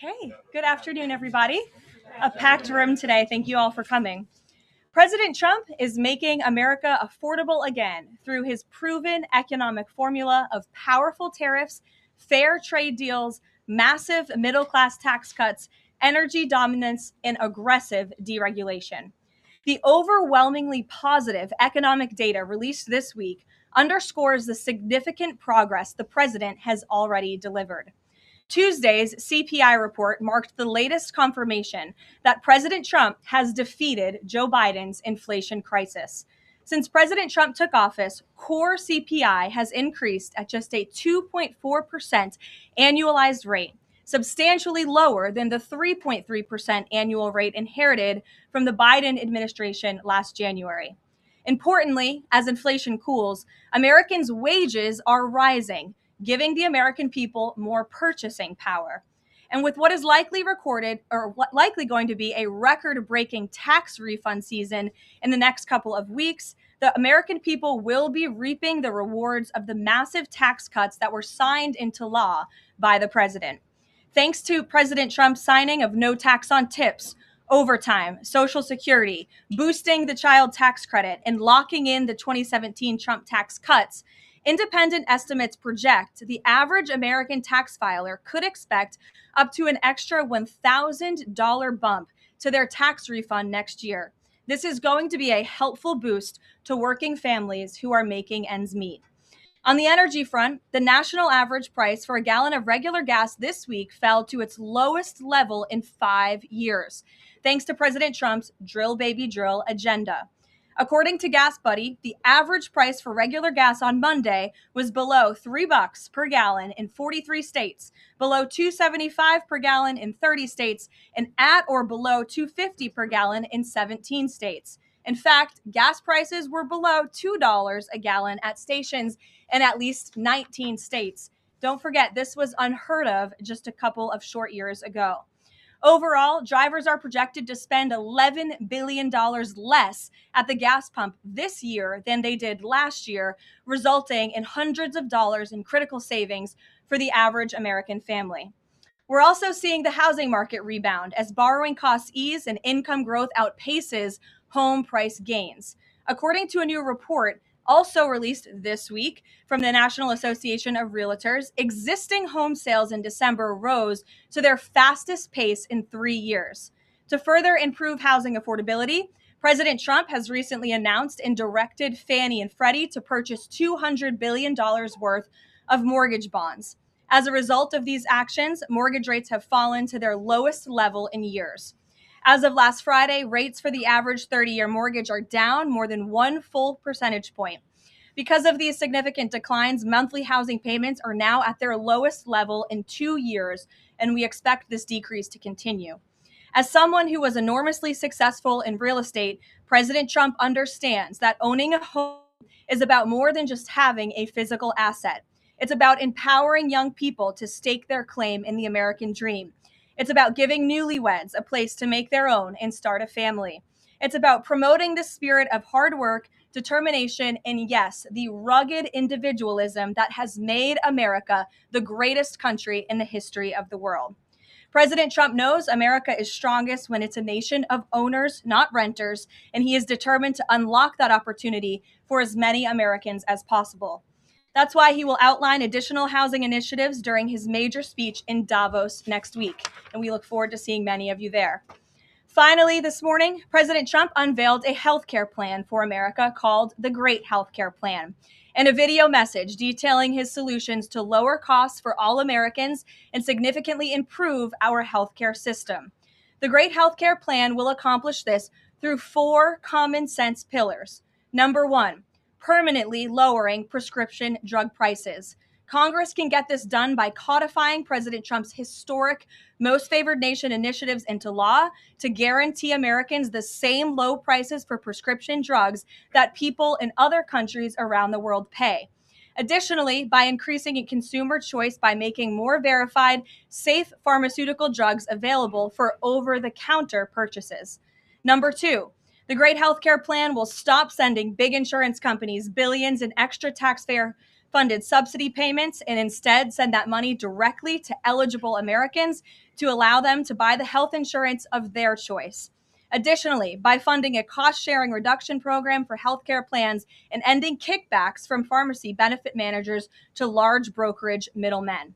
Okay, good afternoon, everybody. A packed room today. Thank you all for coming. President Trump is making America affordable again through his proven economic formula of powerful tariffs, fair trade deals, massive middle-class tax cuts, energy dominance, and aggressive deregulation. The overwhelmingly positive economic data released this week underscores the significant progress the president has already delivered. Tuesday's CPI report marked the latest confirmation that President Trump has defeated Joe Biden's inflation crisis. Since President Trump took office, core CPI has increased at just a 2.4% annualized rate, substantially lower than the 3.3% annual rate inherited from the Biden administration last January. Importantly, as inflation cools, Americans' wages are rising, giving the American people more purchasing power. And with what is likely going to be a record-breaking tax refund season in the next couple of weeks, the American people will be reaping the rewards of the massive tax cuts that were signed into law by the president. Thanks to President Trump's signing of no tax on tips, overtime, Social Security, boosting the child tax credit, and locking in the 2017 Trump tax cuts, independent estimates project the average American tax filer could expect up to an extra $1,000 bump to their tax refund next year. This is going to be a helpful boost to working families who are making ends meet. On the energy front, the national average price for a gallon of regular gas this week fell to its lowest level in 5 years, thanks to President Trump's drill baby drill agenda. According to Gas Buddy, the average price for regular gas on Monday was below $3 per gallon in 43 states, below $2.75 per gallon in 30 states, and at or below $2.50 per gallon in 17 states. In fact, gas prices were below $2 a gallon at stations in at least 19 states. Don't forget, this was unheard of just a couple of short years ago. Overall, drivers are projected to spend $11 billion less at the gas pump this year than they did last year, resulting in hundreds of dollars in critical savings for the average American family. We're also seeing the housing market rebound as borrowing costs ease and income growth outpaces home price gains. According to a new report, Also released this week from the National Association of Realtors, existing home sales in December rose to their fastest pace in 3 years. To further improve housing affordability, President Trump has recently announced and directed Fannie and Freddie to purchase $200 billion worth of mortgage bonds. As a result of these actions, mortgage rates have fallen to their lowest level in years. As of last Friday, rates for the average 30-year mortgage are down more than 1 full percentage point. Because of these significant declines, monthly housing payments are now at their lowest level in 2 years, and we expect this decrease to continue. As someone who was enormously successful in real estate, President Trump understands that owning a home is about more than just having a physical asset. It's about empowering young people to stake their claim in the American dream. It's about giving newlyweds a place to make their own and start a family. It's about promoting the spirit of hard work, determination, and yes, the rugged individualism that has made America the greatest country in the history of the world. President Trump knows America is strongest when it's a nation of owners, not renters, and he is determined to unlock that opportunity for as many Americans as possible. That's why he will outline additional housing initiatives during his major speech in Davos next week, and we look forward to seeing many of you there. Finally, this morning, President Trump unveiled a healthcare plan for America called the Great Healthcare Plan, and a video message detailing his solutions to lower costs for all Americans and significantly improve our healthcare system. The Great Healthcare Plan will accomplish this through 4 common sense pillars. Number 1, permanently lowering prescription drug prices. Congress can get this done by codifying President Trump's historic most favored nation initiatives into law to guarantee Americans the same low prices for prescription drugs that people in other countries around the world pay. Additionally, by increasing consumer choice by making more verified, safe pharmaceutical drugs available for over-the-counter purchases. Number 2, the Great Healthcare Plan will stop sending big insurance companies billions in extra taxpayer funded subsidy payments and instead send that money directly to eligible Americans to allow them to buy the health insurance of their choice. Additionally, by funding a cost-sharing reduction program for healthcare plans and ending kickbacks from pharmacy benefit managers to large brokerage middlemen.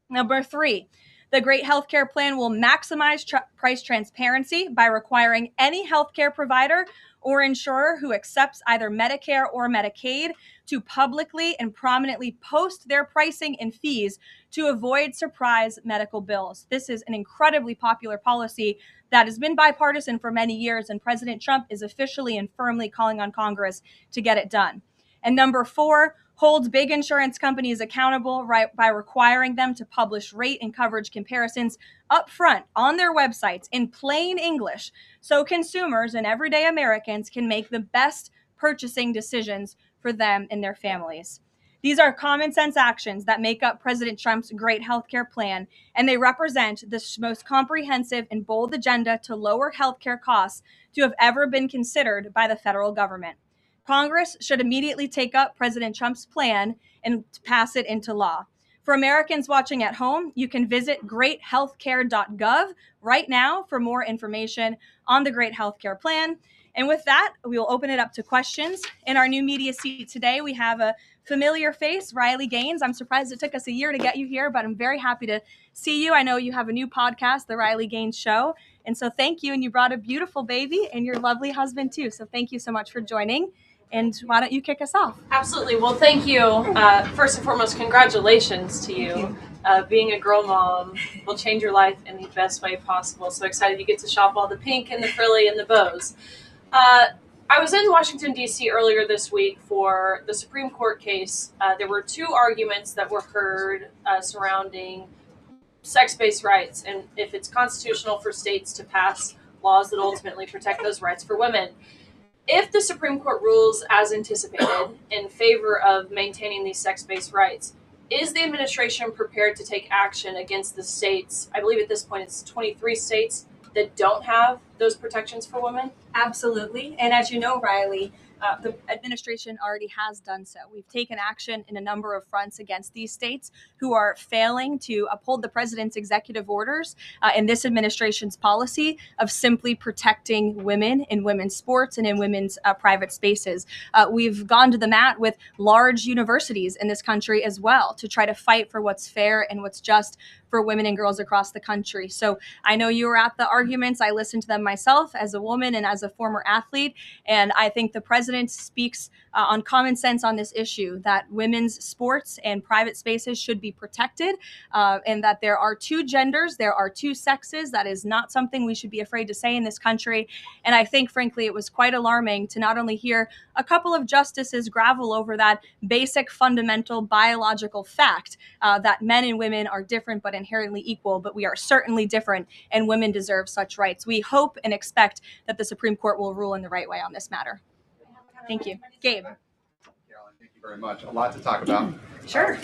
Number 3, the Great Healthcare Plan will maximize price transparency by requiring any healthcare provider or insurer who accepts either Medicare or Medicaid to publicly and prominently post their pricing and fees to avoid surprise medical bills. This is an incredibly popular policy that has been bipartisan for many years, and President Trump is officially and firmly calling on Congress to get it done. And number 4, holds big insurance companies accountable by requiring them to publish rate and coverage comparisons up front on their websites in plain English so consumers and everyday Americans can make the best purchasing decisions for them and their families. These are common sense actions that make up President Trump's great healthcare plan, and they represent the most comprehensive and bold agenda to lower healthcare costs to have ever been considered by the federal government. Congress should immediately take up President Trump's plan and pass it into law. For Americans watching at home, you can visit greathealthcare.gov right now for more information on the Great Healthcare Plan. And with that, we will open it up to questions. In our new media seat today, we have a familiar face, Riley Gaines. I'm surprised it took us a year to get you here, but I'm very happy to see you. I know you have a new podcast, The Riley Gaines Show. And so thank you. And you brought a beautiful baby and your lovely husband too. So thank you so much for joining. And why don't you kick us off? Absolutely. Well, thank you. First and foremost, congratulations to you. Being a girl mom will change your life in the best way possible. So excited you get to shop all the pink and the frilly and the bows. I was in Washington, D.C. earlier this week for the Supreme Court case. There were 2 arguments that were heard surrounding sex-based rights and if it's constitutional for states to pass laws that ultimately protect those rights for women. If the Supreme Court rules as anticipated in favor of maintaining these sex-based rights, is the administration prepared to take action against the states? I believe at this point it's 23 states that don't have those protections for women. Absolutely. And as you know, Riley, The administration already has done so. We've taken action in a number of fronts against these states who are failing to uphold the president's executive orders and this administration's policy of simply protecting women in women's sports and in women's private spaces. We've gone to the mat with large universities in this country as well to try to fight for what's fair and what's just for women and girls across the country. So I know you were at the arguments. I listened to them myself as a woman and as a former athlete. And I think the president speaks on common sense on this issue, that women's sports and private spaces should be protected, and that there are two genders, there are two sexes. That is not something we should be afraid to say in this country. And I think, frankly, it was quite alarming to not only hear a couple of justices gravel over that basic fundamental biological fact that men and women are different but inherently equal, but we are certainly different and women deserve such rights. We hope and expect that the Supreme Court will rule in the right way on this matter. Thank you. Gabe. Carolyn, thank you very much. A lot to talk about. Sure.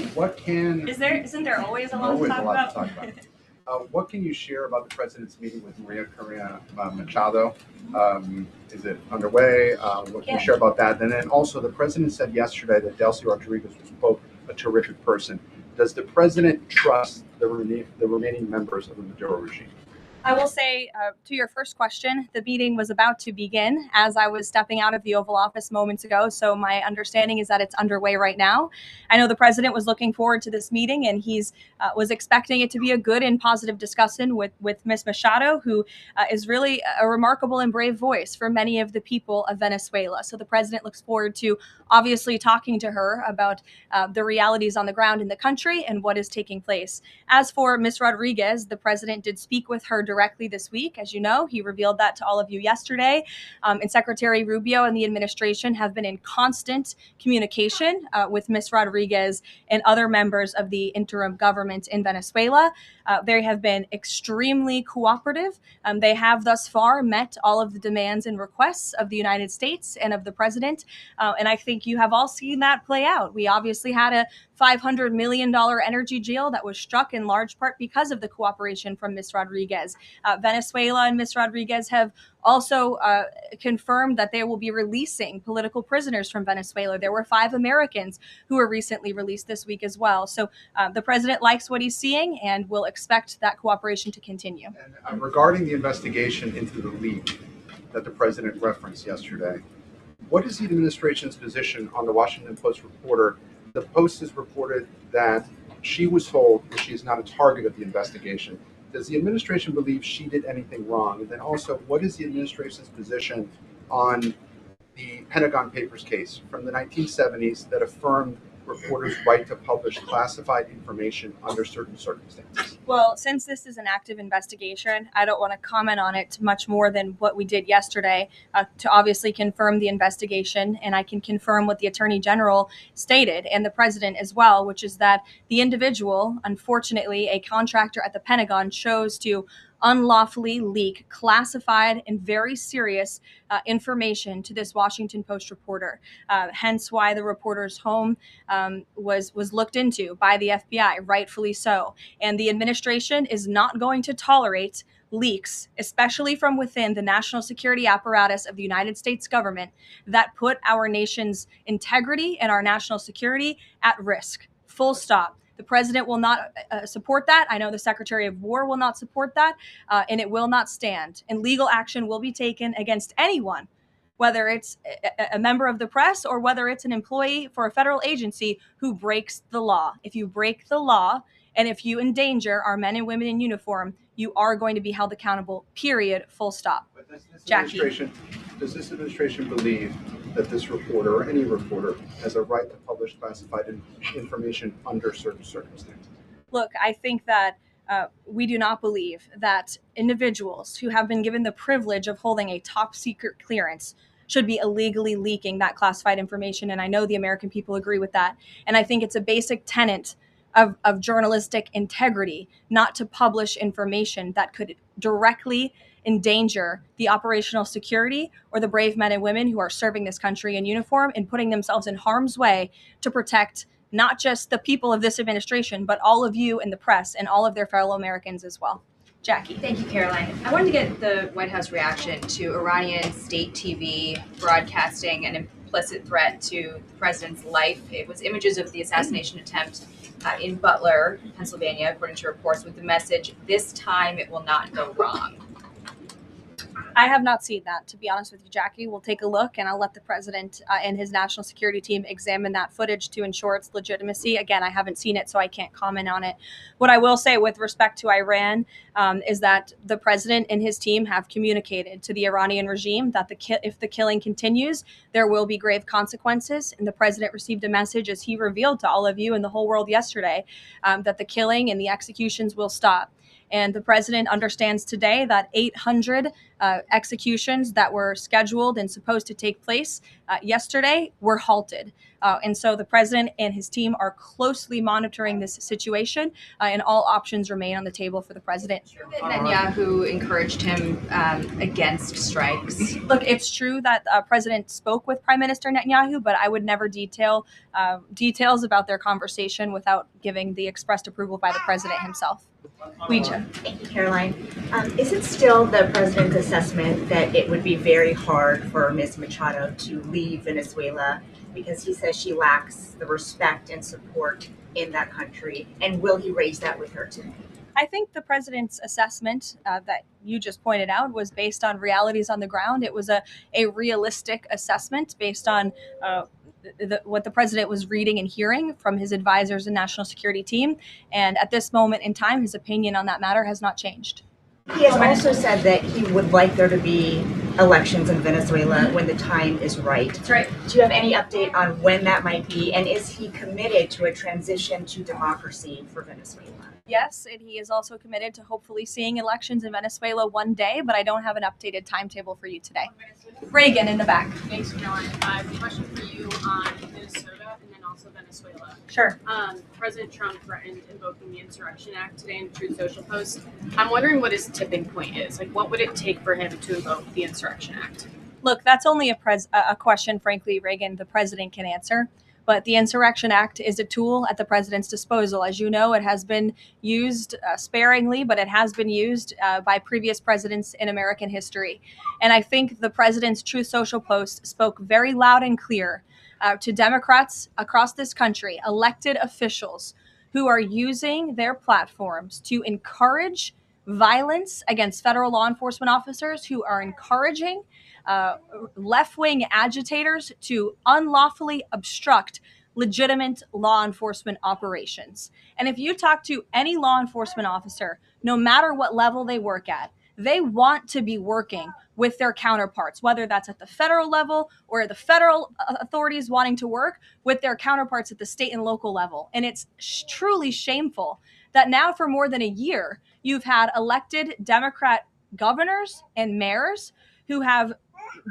Isn't there always a lot to talk about? What can you share about the president's meeting with Maria Corina Machado? Is it underway? What can you share about that? And then also, the president said yesterday that Delcy Rodriguez was, quote, a terrific person. Does the president trust the remaining members of the Maduro regime? I will say, to your first question, the meeting was about to begin as I was stepping out of the Oval Office moments ago. So my understanding is that it's underway right now. I know the president was looking forward to this meeting, and he's was expecting it to be a good and positive discussion with Ms. Machado, who is really a remarkable and brave voice for many of the people of Venezuela. So the president looks forward to obviously talking to her about the realities on the ground in the country and what is taking place. As for Ms. Rodriguez, the president did speak with her directly this week. As you know, he revealed that to all of you yesterday. And Secretary Rubio and the administration have been in constant communication with Ms. Rodriguez and other members of the interim government in Venezuela. They have been extremely cooperative. They have thus far met all of the demands and requests of the United States and of the president. And I think you have all seen that play out. We obviously had a $500 million energy deal that was struck in large part because of the cooperation from Ms. Rodriguez. Venezuela and Ms. Rodriguez have also confirmed that they will be releasing political prisoners from Venezuela. There were 5 Americans who were recently released this week as well. So the president likes what he's seeing and will expect that cooperation to continue. And regarding the investigation into the leak that the president referenced yesterday, what is the administration's position on the Washington Post reporter? The Post has reported that she was told that she is not a target of the investigation. Does the administration believe she did anything wrong? And then also, what is the administration's position on the Pentagon Papers case from the 1970s that affirmed reporters' right to publish classified information under certain circumstances? Well, since this is an active investigation, I don't want to comment on it much more than what we did yesterday to obviously confirm the investigation. And I can confirm what the Attorney General stated and the President as well, which is that the individual, unfortunately, a contractor at the Pentagon, chose to unlawfully leak classified and very serious information to this Washington Post reporter. Hence why the reporter's home was looked into by the FBI, rightfully so. And the administration is not going to tolerate leaks, especially from within the national security apparatus of the United States government, that put our nation's integrity and our national security at risk. Full stop. The president will not support that. I know the Secretary of War will not support that, and it will not stand. And legal action will be taken against anyone, whether it's a member of the press or whether it's an employee for a federal agency who breaks the law. If you break the law and if you endanger our men and women in uniform, you are going to be held accountable, period, full stop. But Jackie. Does this administration believe that this reporter or any reporter has a right to publish classified information under certain circumstances? Look, I think that we do not believe that individuals who have been given the privilege of holding a top secret clearance should be illegally leaking that classified information. And I know the American people agree with that. And I think it's a basic tenet of journalistic integrity not to publish information that could directly endanger the operational security or the brave men and women who are serving this country in uniform and putting themselves in harm's way to protect not just the people of this administration, but all of you in the press and all of their fellow Americans as well. Jackie. Thank you, Caroline. I wanted to get the White House reaction to Iranian state TV broadcasting an implicit threat to the president's life. It was images of the assassination attempt in Butler, Pennsylvania, according to reports, with the message, "This time it will not go wrong." I have not seen that, to be honest with you, Jackie. We'll take a look, and I'll let the president and his national security team examine that footage to ensure its legitimacy. Again, I haven't seen it, so I can't comment on it. What I will say with respect to Iran is that the president and his team have communicated to the Iranian regime that if the killing continues, there will be grave consequences. And the president received a message, as he revealed to all of you and the whole world yesterday, that the killing and the executions will stop. And the president understands today that 800 executions that were scheduled and supposed to take place yesterday were halted. And so the president and his team are closely monitoring this situation, and all options remain on the table for the president. Netanyahu encouraged him against strikes. Look, it's true that President spoke with Prime Minister Netanyahu, but I would never details about their conversation without giving the expressed approval by the president himself. Thank you, Caroline. Is it still the president's assessment that it would be very hard for Ms. Machado to leave Venezuela because he says she lacks the respect and support in that country? And will he raise that with her today? I think the president's assessment that you just pointed out was based on realities on the ground. It was a realistic assessment based on what the president was reading and hearing from his advisors and national security team. And at this moment in time, his opinion on that matter has not changed. He has also said that he would like there to be elections in Venezuela when the time is right. That's right. Do you have any update on when that might be? And is he committed to a transition to democracy for Venezuela? Yes, and he is also committed to hopefully seeing elections in Venezuela one day, but I don't have an updated timetable for you today. Reagan in the back. Thanks, Caroline. I have a question for you on Minnesota and then also Venezuela. Sure. President Trump threatened invoking the Insurrection Act today in Truth Social post. I'm wondering what his tipping point is. Like, what would it take for him to invoke the Insurrection Act? Look, that's only a question, frankly, Reagan, the president can answer. But the Insurrection Act is a tool at the president's disposal. As you know, it has been used sparingly, but it has been used by previous presidents in American history. And I think the president's Truth Social post spoke very loud and clear to Democrats across this country, elected officials who are using their platforms to encourage violence against federal law enforcement officers, who are encouraging left-wing agitators to unlawfully obstruct legitimate law enforcement operations. And if you talk to any law enforcement officer, no matter what level they work at, they want to be working with their counterparts, whether that's at the federal level or the federal authorities wanting to work with their counterparts at the state and local level. And it's truly shameful that now for more than a year, you've had elected Democrat governors and mayors who have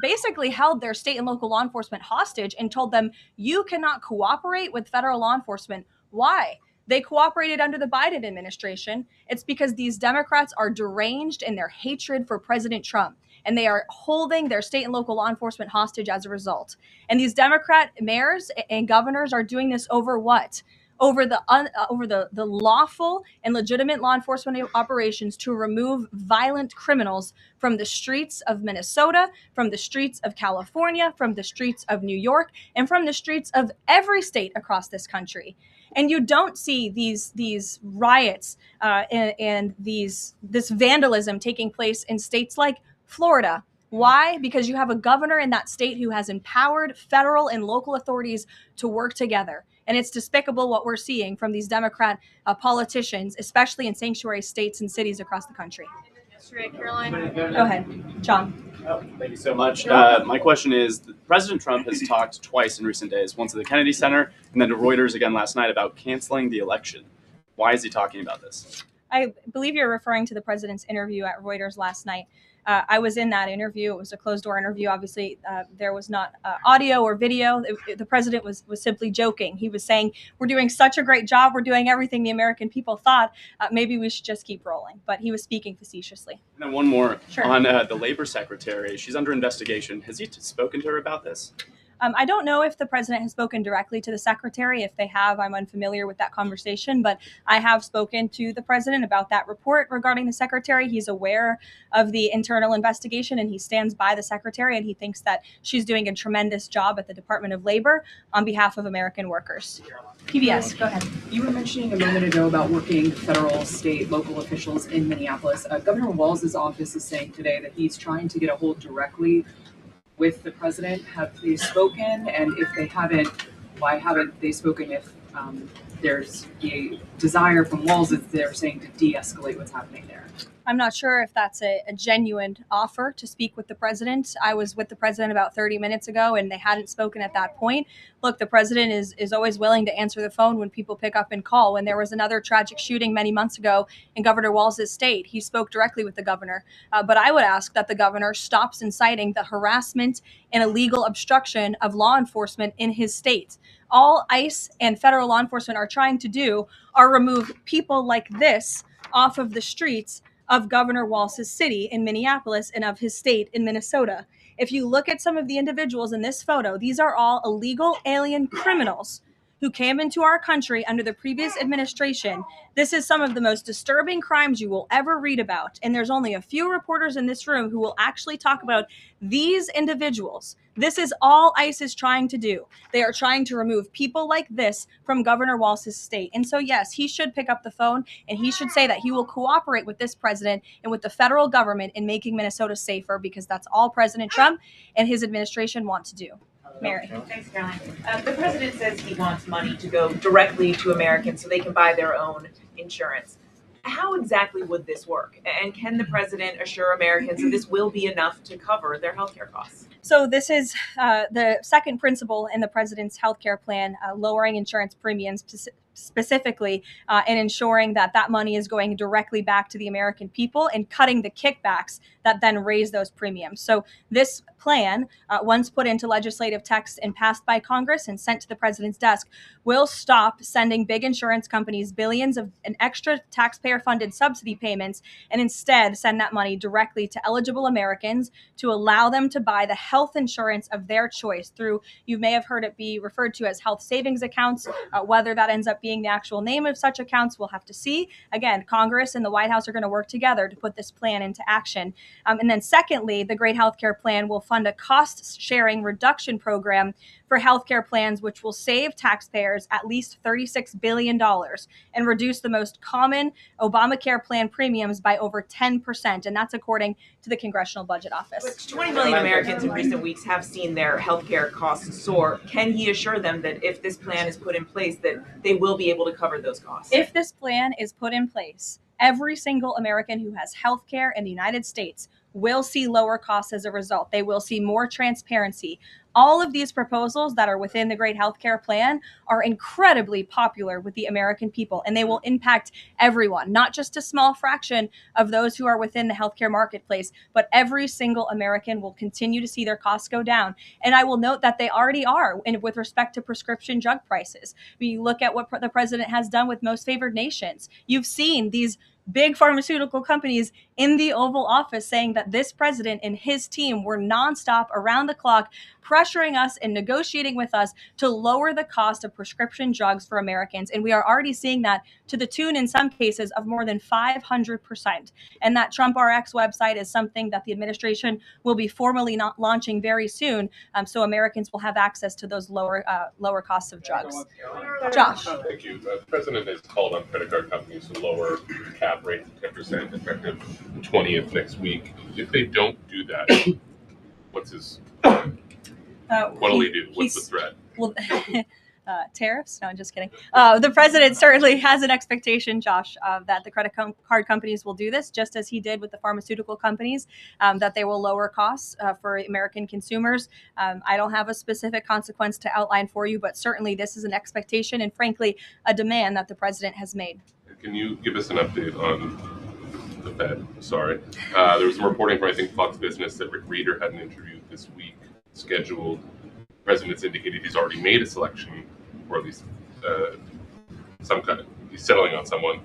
basically held their state and local law enforcement hostage and told them, you cannot cooperate with federal law enforcement. Why? They cooperated under the Biden administration. It's because these Democrats are deranged in their hatred for President Trump, and they are holding their state and local law enforcement hostage as a result. And these Democrat mayors and governors are doing this over what? Over the lawful and legitimate law enforcement operations to remove violent criminals from the streets of Minnesota, from the streets of California, from the streets of New York, and from the streets of every state across this country. And you don't see these riots and this vandalism taking place in states like Florida. Why? Because you have a governor in that state who has empowered federal and local authorities to work together. And it's despicable what we're seeing from these Democrat politicians, especially in sanctuary states and cities across the country. Yesterday, Caroline. Go ahead, John. Oh, thank you so much. My question is, President Trump has talked twice in recent days, once at the Kennedy Center and then to Reuters again last night, about canceling the election. Why is he talking about this? I believe you're referring to the president's interview at Reuters last night. I was in that interview. It was a closed-door interview. Obviously, there was not audio or video. The president was simply joking. He was saying, we're doing such a great job. We're doing everything the American people thought. Maybe we should just keep rolling. But he was speaking facetiously. And then one more. Sure. On the labor secretary. She's under investigation. Has he spoken to her about this? I don't know if the president has spoken directly to the secretary. If they have, I'm unfamiliar with that conversation, but I have spoken to the president about that report regarding the secretary. He's aware of the internal investigation and he stands by the secretary, and he thinks that she's doing a tremendous job at the Department of Labor on behalf of American workers. PBS, go ahead. You were mentioning a moment ago about working federal, state, local officials in Minneapolis. Governor Walz's office is saying today that he's trying to get a hold directly with the president. Have they spoken? And if they haven't, why haven't they spoken? If there's a desire from Walz, that they're saying to de-escalate what's happening there. I'm not sure if that's a genuine offer to speak with the president. I was with the president about 30 minutes ago and they hadn't spoken at that point. Look, the president is always willing to answer the phone when people pick up and call. When there was another tragic shooting many months ago in Governor Walz's state, he spoke directly with the governor. But I would ask that the governor stops inciting the harassment and illegal obstruction of law enforcement in his state. All ICE and federal law enforcement are trying to do are remove people like this off of the streets of Governor Walz's city in Minneapolis and of his state in Minnesota. If you look at some of the individuals in this photo, these are all illegal alien criminals who came into our country under the previous administration. This is some of the most disturbing crimes you will ever read about. And there's only a few reporters in this room who will actually talk about these individuals. This is all ICE is trying to do. They are trying to remove people like this from Governor Walz's state. And so, yes, he should pick up the phone and he should say that he will cooperate with this president and with the federal government in making Minnesota safer, because that's all President Trump and his administration want to do. Mary. Thanks, Caroline. The president says he wants money to go directly to Americans so they can buy their own insurance. How exactly would this work? And can the president assure Americans that this will be enough to cover their healthcare costs? So this is the second principle in the president's healthcare plan, lowering insurance premiums specifically and ensuring that that money is going directly back to the American people and cutting the kickbacks that then raise those premiums. So this plan, once put into legislative text and passed by Congress and sent to the president's desk, will stop sending big insurance companies billions of an extra taxpayer-funded subsidy payments and instead send that money directly to eligible Americans to allow them to buy the health insurance of their choice through, you may have heard it be referred to as health savings accounts. Whether that ends up being the actual name of such accounts, we'll have to see. Again, Congress and the White House are going to work together to put this plan into action. And then secondly, the Great Healthcare Plan will fund a cost-sharing reduction program for healthcare plans, which will save taxpayers at least $36 billion and reduce the most common Obamacare plan premiums by over 10%. And that's according to the Congressional Budget Office. But 20 million Americans in recent weeks have seen their healthcare costs soar. Can he assure them that if this plan is put in place, that they will be able to cover those costs? If this plan is put in place, every single American who has health care in the United States will see lower costs as a result. They will see more transparency. All of these proposals that are within the Great Healthcare Plan are incredibly popular with the American people, and they will impact everyone, not just a small fraction of those who are within the healthcare marketplace, but every single American will continue to see their costs go down. And I will note that they already are with respect to prescription drug prices. When you look at what the president has done with most favored nations, you've seen these big pharmaceutical companies in the Oval Office saying that this president and his team were nonstop around the clock pressuring us and negotiating with us to lower the cost of prescription drugs for Americans. And we are already seeing that to the tune, in some cases, of more than 500%. And that Trump RX website is something that the administration will be formally launching very soon, so Americans will have access to those lower costs of drugs. Josh. Thank you. The president has called on credit card companies to lower the cap rate to 10% effective 20th next week. If they don't do that, what's his... what'll he do? What's the threat? Well, tariffs? No, I'm just kidding. The president certainly has an expectation, Josh, that the credit card companies will do this, just as he did with the pharmaceutical companies, that they will lower costs for American consumers. I don't have a specific consequence to outline for you, but certainly this is an expectation and, frankly, a demand that the president has made. Can you give us an update on the Fed? Sorry. There was some reporting from, I think, Fox Business that Rick Reeder had an interview this week scheduled. The president's indicated he's already made a selection, or at least he's settling on someone.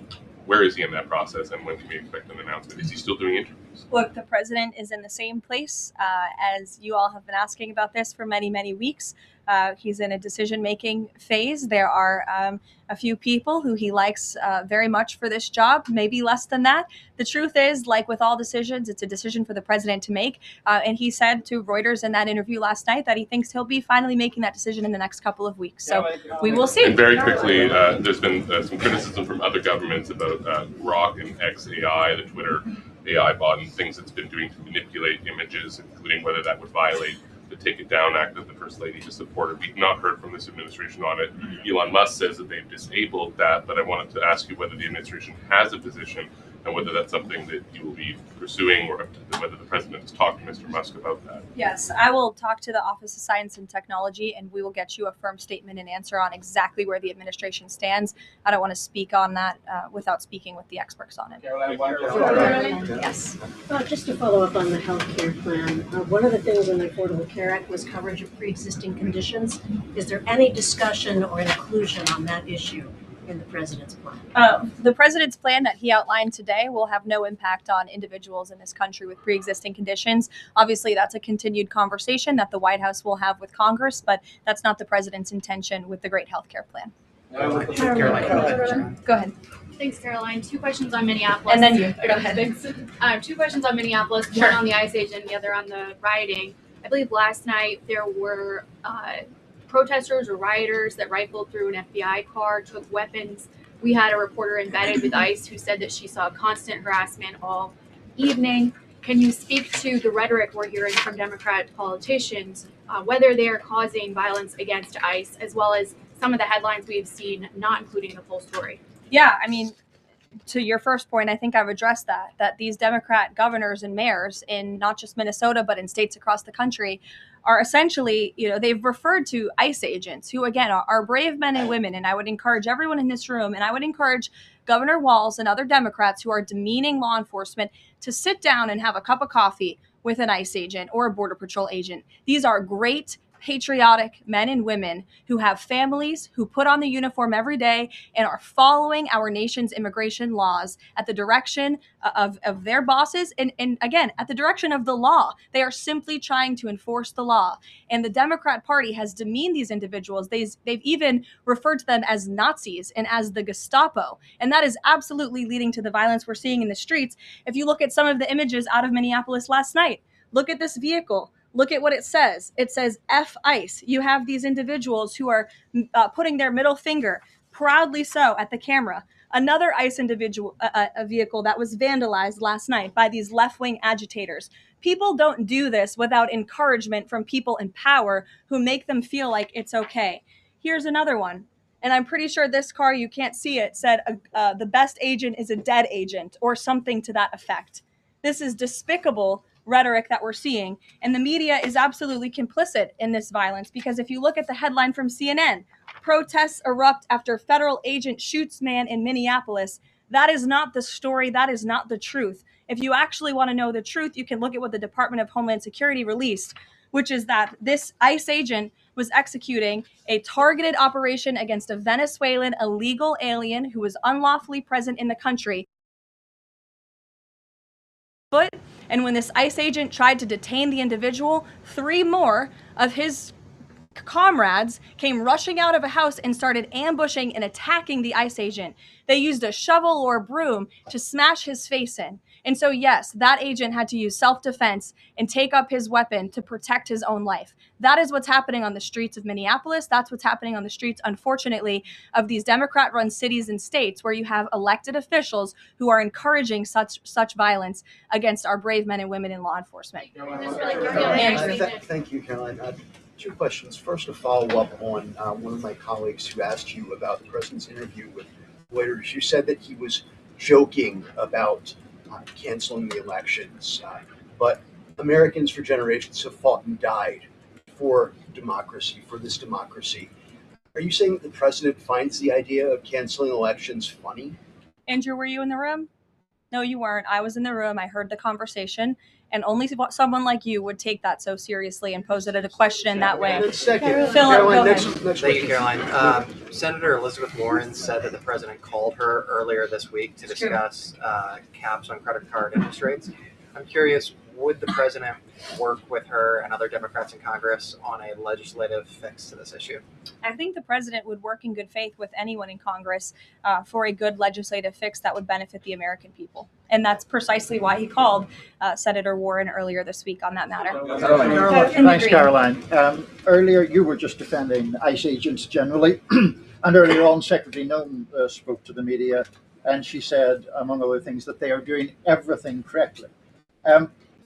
Where is he in that process, and when can we expect an announcement? Is he still doing interviews? Look, the president is in the same place as you all have been asking about this for many, many weeks. He's in a decision-making phase. There are a few people who he likes very much for this job, maybe less than that. The truth is, like with all decisions, it's a decision for the president to make. And he said to Reuters in that interview last night that he thinks he'll be finally making that decision in the next couple of weeks. So we will see. And very quickly, there's been some criticism from other governments about Grok and XAI, the Twitter AI bot, and things it's been doing to manipulate images, including whether that would violate the Take It Down Act that the First Lady has supported. We've not heard from this administration on it. Elon Musk says that they've disabled that, but I wanted to ask you whether the administration has a position and whether that's something that you will be pursuing, or whether the president has talked to Mr. Musk about that. Yes, I will talk to the Office of Science and Technology, and we will get you a firm statement and answer on exactly where the administration stands. I don't want to speak on that without speaking with the experts on it. Yes. Just to follow up on the health care plan, one of the things in the Affordable Care Act was coverage of pre-existing conditions. Is there any discussion or inclusion on that issue in the president's plan? The president's plan that he outlined today will have no impact on individuals in this country with pre-existing conditions. Obviously, that's a continued conversation that the White House will have with Congress, but that's not the president's intention with the Great Healthcare Plan. Go ahead. Thanks, Caroline. Two questions on Minneapolis. And then you. Go ahead. Thanks. Two questions on Minneapolis, Sure. one on the ICE agent, the other on the rioting. I believe last night there were protesters or rioters that rifled through an FBI car, took weapons. We had a reporter embedded with ICE who said that she saw constant harassment all evening. Can you speak to the rhetoric we're hearing from Democrat politicians, whether they are causing violence against ICE, as well as some of the headlines we've seen, not including the full story? Yeah, I mean, to your first point, I think I've addressed that these Democrat governors and mayors in not just Minnesota, but in states across the country are essentially, they've referred to ICE agents who, again, are brave men and women. And I would encourage everyone in this room, and I would encourage Governor Walz and other Democrats who are demeaning law enforcement to sit down and have a cup of coffee with an ICE agent or a Border Patrol agent. These are great, patriotic men and women who have families, who put on the uniform every day and are following our nation's immigration laws at the direction of their bosses and again, at the direction of the law. They are simply trying to enforce the law. And the Democrat Party has demeaned these individuals. They've even referred to them as Nazis and as the Gestapo. And that is absolutely leading to the violence we're seeing in the streets. If you look at some of the images out of Minneapolis last night, look at this vehicle. Look at what it says. It says F ICE. You have these individuals who are putting their middle finger, proudly so, at the camera. Another ICE individual, a vehicle that was vandalized last night by these left-wing agitators. People don't do this without encouragement from people in power who make them feel like it's okay. Here's another one. And I'm pretty sure this car, you can't see it, said the best agent is a dead agent or something to that effect. This is despicable rhetoric that we're seeing. And the media is absolutely complicit in this violence, because if you look at the headline from CNN, protests erupt after federal agent shoots man in Minneapolis. That is not the story. That is not the truth. If you actually want to know the truth, you can look at what the Department of Homeland Security released, which is that this ICE agent was executing a targeted operation against a Venezuelan illegal alien who was unlawfully present in the country. And when this ICE agent tried to detain the individual, 3 more of his comrades came rushing out of a house and started ambushing and attacking the ICE agent. They used a shovel or a broom to smash his face in. And so, yes, that agent had to use self-defense and take up his weapon to protect his own life. That is what's happening on the streets of Minneapolis. That's what's happening on the streets, unfortunately, of these Democrat-run cities and states where you have elected officials who are encouraging such violence against our brave men and women in law enforcement. Thank you, Caroline. 2 questions. First, to follow up on one of my colleagues who asked you about the president's interview with Reuters. You said that he was joking about canceling the elections, but Americans for generations have fought and died for democracy, for this democracy. Are you saying that the president finds the idea of canceling elections funny? Andrew, were you in the room? No, you weren't. I was in the room. I heard the conversation. And only someone like you would take that so seriously and pose it as a question that way. Second, Caroline, next Thank you, Caroline. Senator Elizabeth Warren said that the president called her earlier this week to discuss caps on credit card interest rates. I'm curious, would the president work with her and other Democrats in Congress on a legislative fix to this issue? I think the president would work in good faith with anyone in Congress for a good legislative fix that would benefit the American people. And that's precisely why he called Senator Warren earlier this week on that matter. Thanks, Caroline. Earlier, you were just defending ICE agents generally. And earlier on, Secretary Noem spoke to the media, and she said, among other things, that they are doing everything correctly.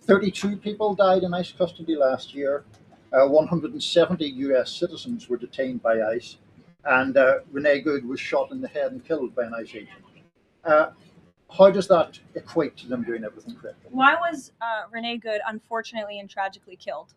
32 people died in ICE custody last year. 170 US citizens were detained by ICE, and Renee Good was shot in the head and killed by an ICE agent. How does that equate to them doing everything correctly? Why was Renee Good unfortunately and tragically killed?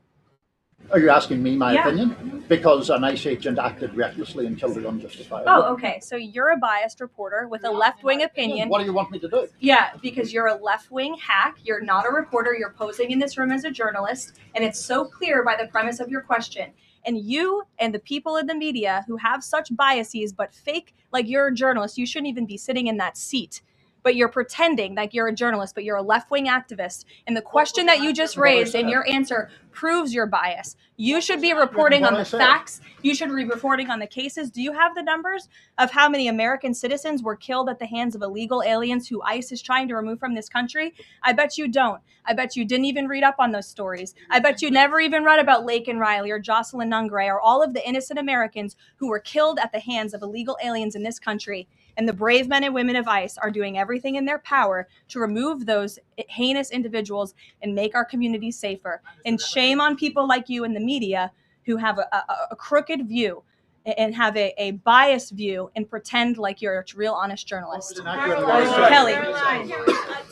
Are you asking me my opinion? Because an ICE agent acted recklessly and killed her unjustifiably. Oh, okay. So you're a biased reporter with a left-wing opinion. What do you want me to do? Yeah, because you're a left-wing hack. You're not a reporter. You're posing in this room as a journalist. And it's so clear by the premise of your question. And you and the people in the media who have such biases but fake like you're a journalist, you shouldn't even be sitting in that seat. But you're pretending like you're a journalist, but you're a left-wing activist. And the question that you just raised and your answer proves your bias. You should be reporting on the facts. You should be reporting on the cases. Do you have the numbers of how many American citizens were killed at the hands of illegal aliens who ICE is trying to remove from this country? I bet you don't. I bet you didn't even read up on those stories. I bet you never even read about Laken Riley or Jocelyn Nungray or all of the innocent Americans who were killed at the hands of illegal aliens in this country. And the brave men and women of ICE are doing everything in their power to remove those heinous individuals and make our communities safer. And shame on people like you in the media who have a crooked view and have a biased view and pretend like you're a real honest journalist. Kelly.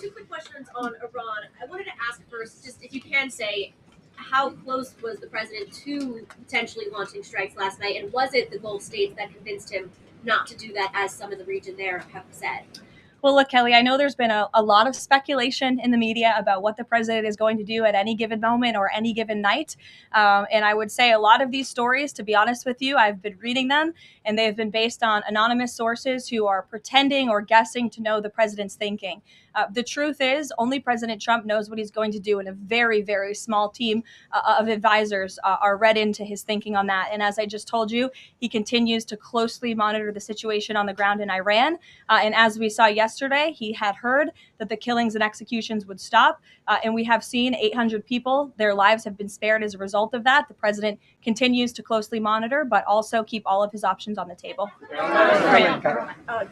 Two quick questions on Iran. I wanted to ask first, just if you can say, how close was the president to potentially launching strikes last night? And was it the Gulf states that convinced him not to do that, as some of the region there have said? Well, look, Kelly, I know there's been a lot of speculation in the media about what the president is going to do at any given moment or any given night. And I would say a lot of these stories, to be honest with you, I've been reading them, and they've been based on anonymous sources who are pretending or guessing to know the president's thinking. The truth is, only President Trump knows what he's going to do, and a very, very small team of advisors are read into his thinking on that. And as I just told you, he continues to closely monitor the situation on the ground in Iran. And as we saw yesterday, he had heard that the killings and executions would stop. And we have seen 800 people, their lives have been spared as a result of that. The president continues to closely monitor, but also keep all of his options on the table.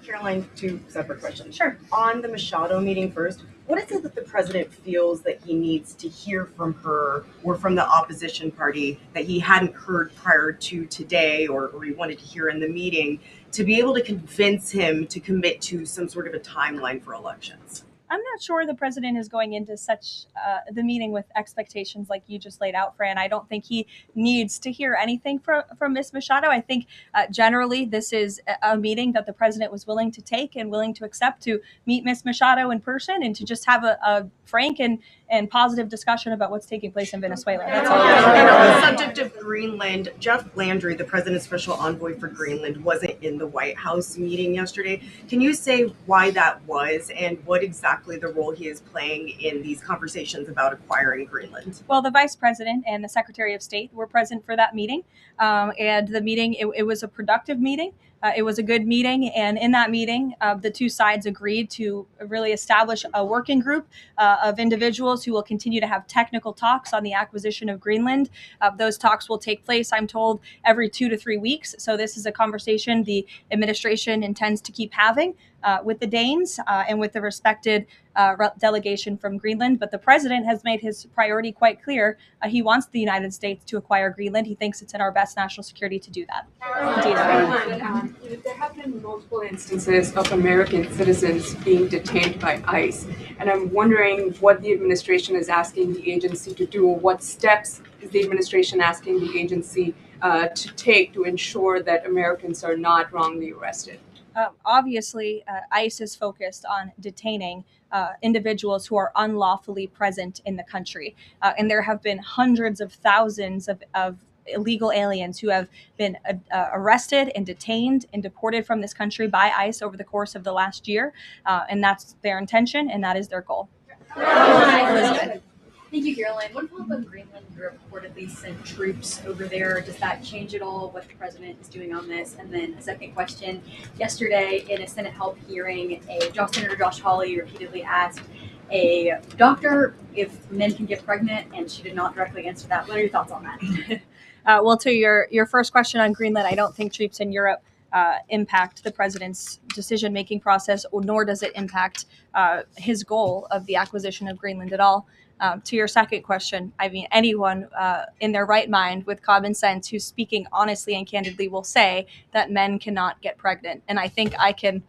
Caroline, two separate questions. Sure. On the Machado meeting first, what is it that the president feels that he needs to hear from her or from the opposition party that he hadn't heard prior to today, or he wanted to hear in the meeting, to be able to convince him to commit to some sort of a timeline for elections? I'm not sure the president is going into such the meeting with expectations like you just laid out, Fran. I don't think he needs to hear anything from Ms. Machado. I think generally this is a meeting that the president was willing to take and willing to accept to meet Ms. Machado in person and to just have a frank and positive discussion about what's taking place in Venezuela. That's all. And on the subject of Greenland, Jeff Landry, the president's special envoy for Greenland, wasn't in the White House meeting yesterday. Can you say why that was and what exactly the role he is playing in these conversations about acquiring Greenland? Well, the vice president and the secretary of state were present for that meeting. And the meeting, it was a productive meeting. It was a good meeting, and in that meeting, the two sides agreed to really establish a working group of individuals who will continue to have technical talks on the acquisition of Greenland. Those talks will take place, I'm told, every 2 to 3 weeks. So this is a conversation the administration intends to keep having with the Danes and with the respected delegation from Greenland. But the president has made his priority quite clear. He wants the United States to acquire Greenland. He thinks it's in our best national security to do that. There have been multiple instances of American citizens being detained by ICE, and I'm wondering what the administration is asking the agency to do. What steps is the administration asking the agency to take to ensure that Americans are not wrongly arrested? Obviously, ICE is focused on detaining individuals who are unlawfully present in the country. And there have been hundreds of thousands of illegal aliens who have been arrested and detained and deported from this country by ICE over the course of the last year. And that's their intention, and that is their goal. Elizabeth. Thank you, Caroline. What about on Greenland? You reportedly sent troops over there. Does that change at all what the president is doing on this? And then a second question. Yesterday, in a Senate help hearing, Senator Josh Hawley repeatedly asked a doctor if men can get pregnant, and she did not directly answer that. What are your thoughts on that? Well, to your first question on Greenland, I don't think troops in Europe impact the president's decision-making process, nor does it impact his goal of the acquisition of Greenland at all. To your second question, I mean, anyone in their right mind with common sense who's speaking honestly and candidly will say that men cannot get pregnant. And I think I can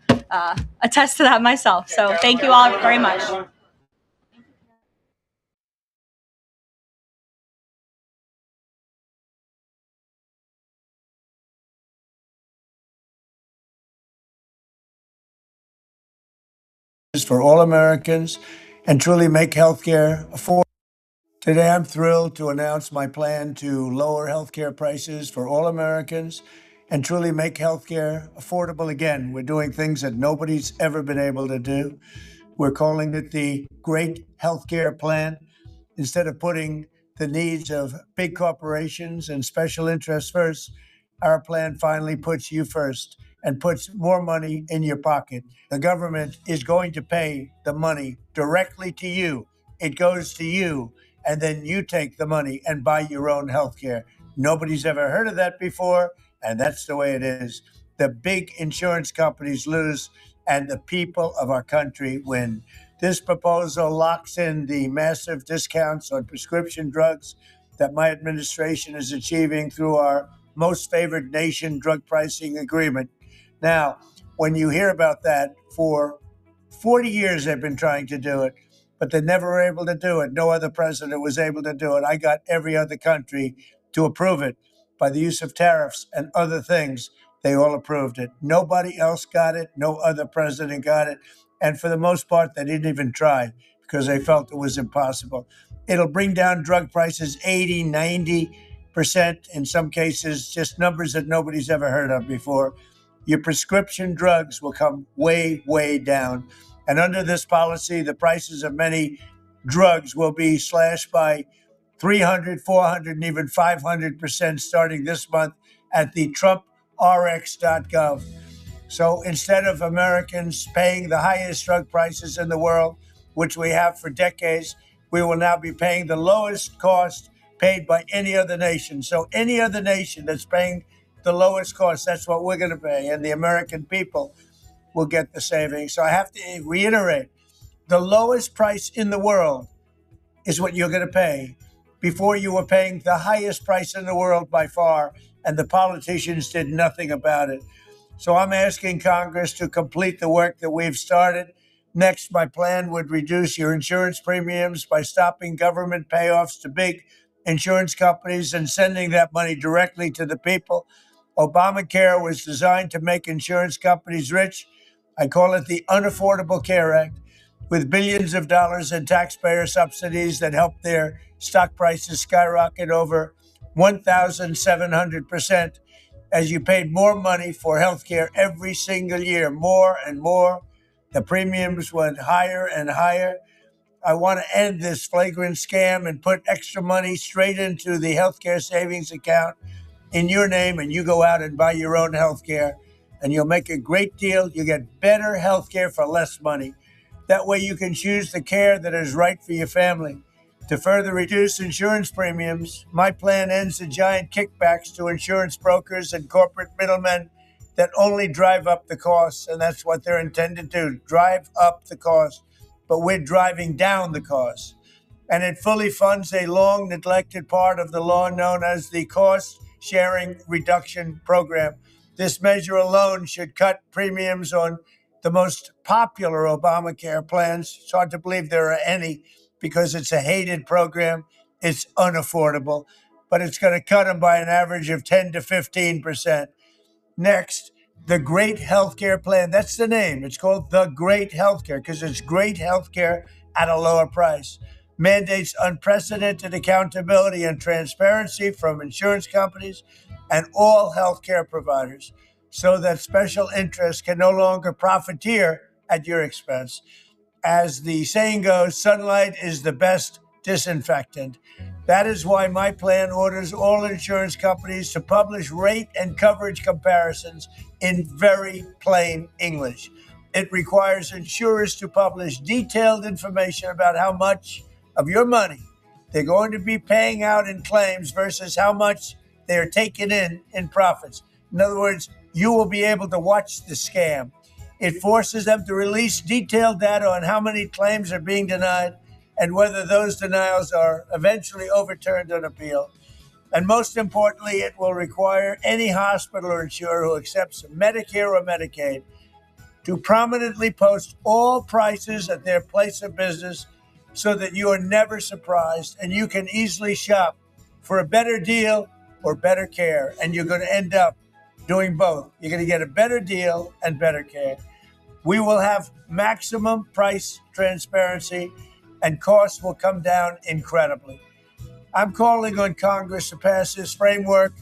attest to that myself. So thank you all very much. For all Americans and truly make healthcare affordable. Today, I'm thrilled to announce my plan to lower healthcare prices for all Americans and truly make healthcare affordable again. We're doing things that nobody's ever been able to do. We're calling it the Great Healthcare Plan. Instead of putting the needs of big corporations and special interests first, our plan finally puts you first and puts more money in your pocket. The government is going to pay the money directly to you. It goes to you, and then you take the money and buy your own health care. Nobody's ever heard of that before, and that's the way it is. The big insurance companies lose, and the people of our country win. This proposal locks in the massive discounts on prescription drugs that my administration is achieving through our most favored nation drug pricing agreement. Now, when you hear about that, for 40 years they've been trying to do it, but they never were able to do it. No other president was able to do it. I got every other country to approve it by the use of tariffs and other things. They all approved it. Nobody else got it. No other president got it. And for the most part, they didn't even try because they felt it was impossible. It'll bring down drug prices 80, 90%, in some cases, just numbers that nobody's ever heard of before. Your prescription drugs will come way, way down. And under this policy, the prices of many drugs will be slashed by 300, 400, and even 500% starting this month at the TrumpRx.gov. So instead of Americans paying the highest drug prices in the world, which we have for decades, we will now be paying the lowest cost paid by any other nation. So any other nation that's paying the lowest cost, that's what we're going to pay. And the American people will get the savings. So I have to reiterate, the lowest price in the world is what you're going to pay. Before, you were paying the highest price in the world by far, and the politicians did nothing about it. So I'm asking Congress to complete the work that we've started. Next, my plan would reduce your insurance premiums by stopping government payoffs to big insurance companies and sending that money directly to the people. Obamacare was designed to make insurance companies rich. I call it the Unaffordable Care Act, with billions of dollars in taxpayer subsidies that helped their stock prices skyrocket over 1,700%. As you paid more money for healthcare every single year, more and more, the premiums went higher and higher. I want to end this flagrant scam and put extra money straight into the healthcare savings account in your name, and you go out and buy your own healthcare, and you'll make a great deal. You get better healthcare for less money. That way you can choose the care that is right for your family. To further reduce insurance premiums, my plan ends the giant kickbacks to insurance brokers and corporate middlemen that only drive up the costs, and that's what they're intended to do, drive up the cost. But we're driving down the cost. And it fully funds a long neglected part of the law known as the Cost Sharing Reduction Program. This measure alone should cut premiums on the most popular Obamacare plans. It's hard to believe there are any because it's a hated program. It's unaffordable, but it's going to cut them by an average of 10 to 15%. Next, the Great Healthcare Plan. That's the name. It's called the Great Healthcare because it's great healthcare at a lower price. Mandates unprecedented accountability and transparency from insurance companies and all healthcare providers so that special interests can no longer profiteer at your expense. as the saying goes, sunlight is the best disinfectant. That is why my plan orders all insurance companies to publish rate and coverage comparisons in very plain English. It requires insurers to publish detailed information about how much of your money they're going to be paying out in claims versus how much they're taking in profits. In other words, you will be able to watch the scam. It forces them to release detailed data on how many claims are being denied and whether those denials are eventually overturned on appeal. And most importantly, it will require any hospital or insurer who accepts Medicare or Medicaid to prominently post all prices at their place of business so that you are never surprised and you can easily shop for a better deal or better care. And you're going to end up doing both. You're going to get a better deal and better care. We will have maximum price transparency and costs will come down incredibly. I'm calling on Congress to pass this framework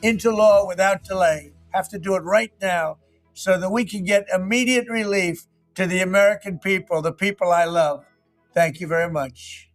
into law without delay. Have to do it right now so that we can get immediate relief to the American people, the people I love. Thank you very much.